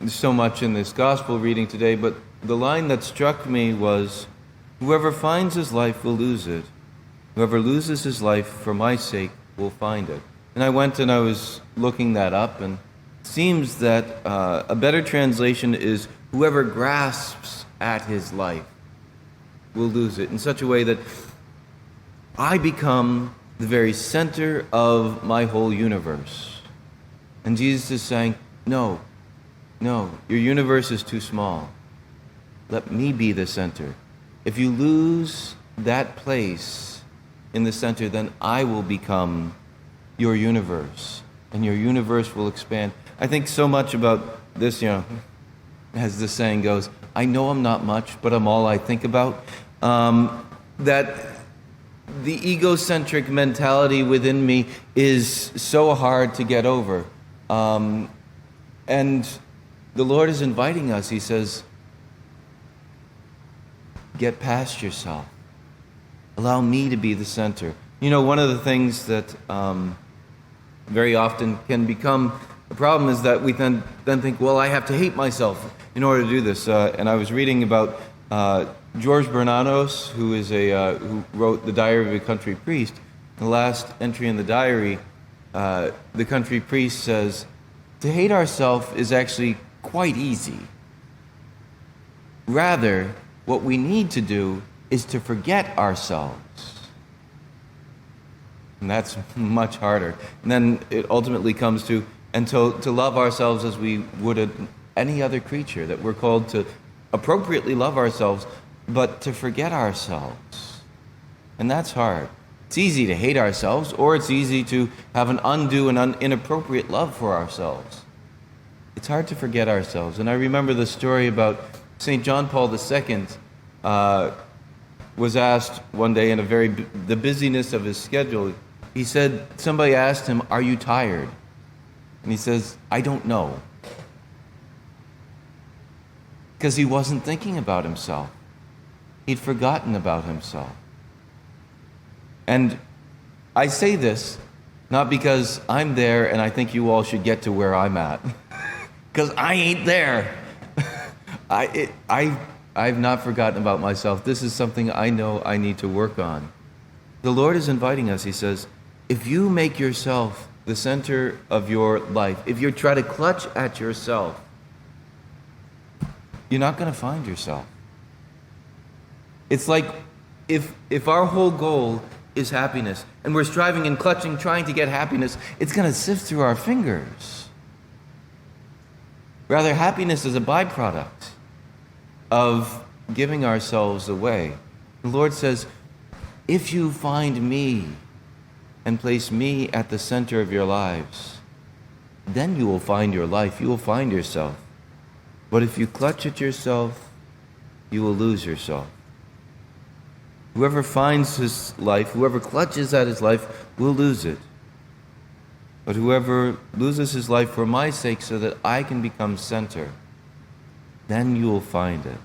There's so much in this gospel reading today, but the line that struck me was, whoever finds his life will lose it. Whoever loses his life for my sake will find it. And I went and I was looking that up, and it seems that a better translation is, whoever grasps at his life will lose it, in such a way that I become the very center of my whole universe. And Jesus is saying, no, your universe is too small. Let me be the center. If you lose that place in the center, then I will become your universe, and your universe will expand. I think so much about this, as the saying goes, I know I'm not much, but I'm all I think about. That the egocentric mentality within me is so hard to get over. And the Lord is inviting us. He says, get past yourself. Allow me to be the center. One of the things that very often can become a problem is that we then think, well, I have to hate myself in order to do this. And I was reading about George Bernanos, who wrote The Diary of a Country Priest. The last entry in the diary, the country priest says, to hate ourselves is actually quite easy. Rather, what we need to do is to forget ourselves. And that's much harder. And then it ultimately comes to love ourselves as we would any other creature, that we're called to appropriately love ourselves, but to forget ourselves. And that's hard. It's easy to hate ourselves, or it's easy to have an undue and inappropriate love for ourselves. It's hard to forget ourselves. And I remember the story about St. John Paul II was asked one day in the busyness of his schedule. He said, somebody asked him, are you tired? And he says, I don't know. Because he wasn't thinking about himself. He'd forgotten about himself. And I say this not because I'm there and I think you all should get to where I'm at. Because I ain't there. I've not forgotten about myself. This is something I know I need to work on. The Lord is inviting us. He says, if you make yourself the center of your life, if you try to clutch at yourself, you're not going to find yourself. It's like if our whole goal is happiness, and we're striving and clutching, trying to get happiness, it's going to sift through our fingers. Rather, happiness is a byproduct of giving ourselves away. The Lord says, if you find me and place me at the center of your lives, then you will find your life, you will find yourself. But if you clutch at yourself, you will lose yourself. Whoever finds his life, whoever clutches at his life, will lose it. But whoever loses his life for my sake so that I can become center, then you will find it.